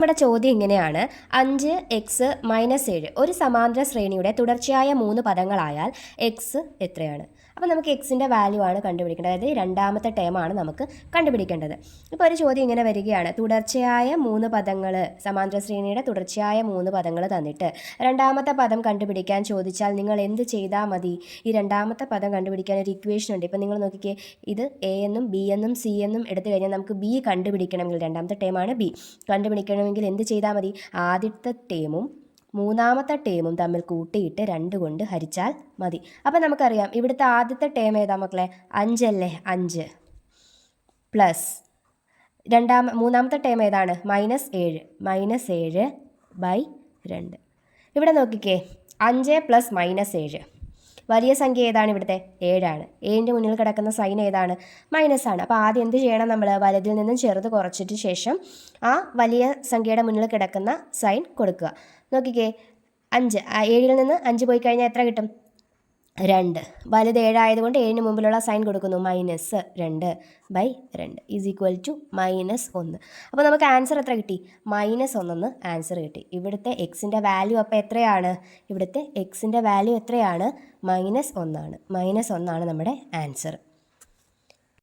നമ്മുടെ ചോദ്യം ഇങ്ങനെയാണ് 5x-7 ഒരു സമാന്തര ശ്രേണിയുടെ തുടർച്ചയായ 3 പദങ്ങളായാൽ എക്സ് എത്രയാണ്? അപ്പോൾ നമുക്ക് എക്സിൻ്റെ വാല്യൂ ആണ് കണ്ടുപിടിക്കേണ്ടത്. അതായത് രണ്ടാമത്തെ ടേമാണ് നമുക്ക് കണ്ടുപിടിക്കേണ്ടത്. ഇപ്പോൾ ഒരു ചോദ്യം ഇങ്ങനെ വരികയാണ്, തുടർച്ചയായ 3 പദങ്ങൾ, സമാന്തര ശ്രേണിയുടെ തുടർച്ചയായ 3 പദങ്ങൾ തന്നിട്ട് രണ്ടാമത്തെ പദം കണ്ടുപിടിക്കാൻ ചോദിച്ചാൽ നിങ്ങൾ എന്ത് ചെയ്താൽ മതി? ഈ രണ്ടാമത്തെ പദം കണ്ടുപിടിക്കാൻ ഒരു ഇക്വേഷൻ ഉണ്ട്. ഇപ്പോൾ നിങ്ങൾ നോക്കിക്കേ, ഇത് എ എന്നും ബി എന്നും സി എന്നും എടുത്തു കഴിഞ്ഞാൽ നമുക്ക് ബി കണ്ടുപിടിക്കണമെങ്കിൽ, രണ്ടാമത്തെ ടേമാണ് ബി കണ്ടുപിടിക്കണമെങ്കിൽ എന്ത് ചെയ്താൽ മതി? ആദ്യത്തെ ടേമും മൂന്നാമത്തെ ടേമും തമ്മിൽ കൂട്ടിയിട്ട് 2 കൊണ്ട് ഹരിച്ചാൽ മതി. അപ്പം നമുക്കറിയാം ഇവിടുത്തെ ആദ്യത്തെ ടേം ഏതാ മക്കളെ? 5 അല്ലേ? 5 പ്ലസ് മൂന്നാമത്തെ ടേം ഏതാണ്? -7. -7/2. ഇവിടെ നോക്കിക്കേ, 5 പ്ലസ് -7, വലിയ സംഖ്യ ഏതാണ്? ഇവിടുത്തെ 7 ഏഴിൻ്റെ മുന്നിൽ കിടക്കുന്ന സൈൻ ഏതാണ്? മൈനസാണ്. അപ്പോൾ ആദ്യം എന്ത് ചെയ്യണം? നമ്മൾ വലുതിൽ നിന്നും ചെറുത് കുറച്ചിട്ട് ശേഷം ആ വലിയ സംഖ്യയുടെ മുന്നിൽ കിടക്കുന്ന സൈൻ കൊടുക്കുക. നോക്കിക്കേ, 5, 7ൽ നിന്ന് 5 പോയി കഴിഞ്ഞാൽ എത്ര കിട്ടും? 2. വലുത് 7 ആയതുകൊണ്ട് 7ന് മുമ്പിലുള്ള സൈൻ കൊടുക്കുന്നു, -2/2 ഈസ് ഈക്വൽ ടു -1. അപ്പോൾ നമുക്ക് ആൻസർ എത്ര കിട്ടി? -1 ആൻസർ കിട്ടി. ഇവിടുത്തെ എക്സിൻ്റെ വാല്യൂ അപ്പോൾ എത്രയാണ്? ഇവിടുത്തെ എക്സിൻ്റെ വാല്യൂ എത്രയാണ്? -1 ആണ്. -1 ആണ് നമ്മുടെ ആൻസർ.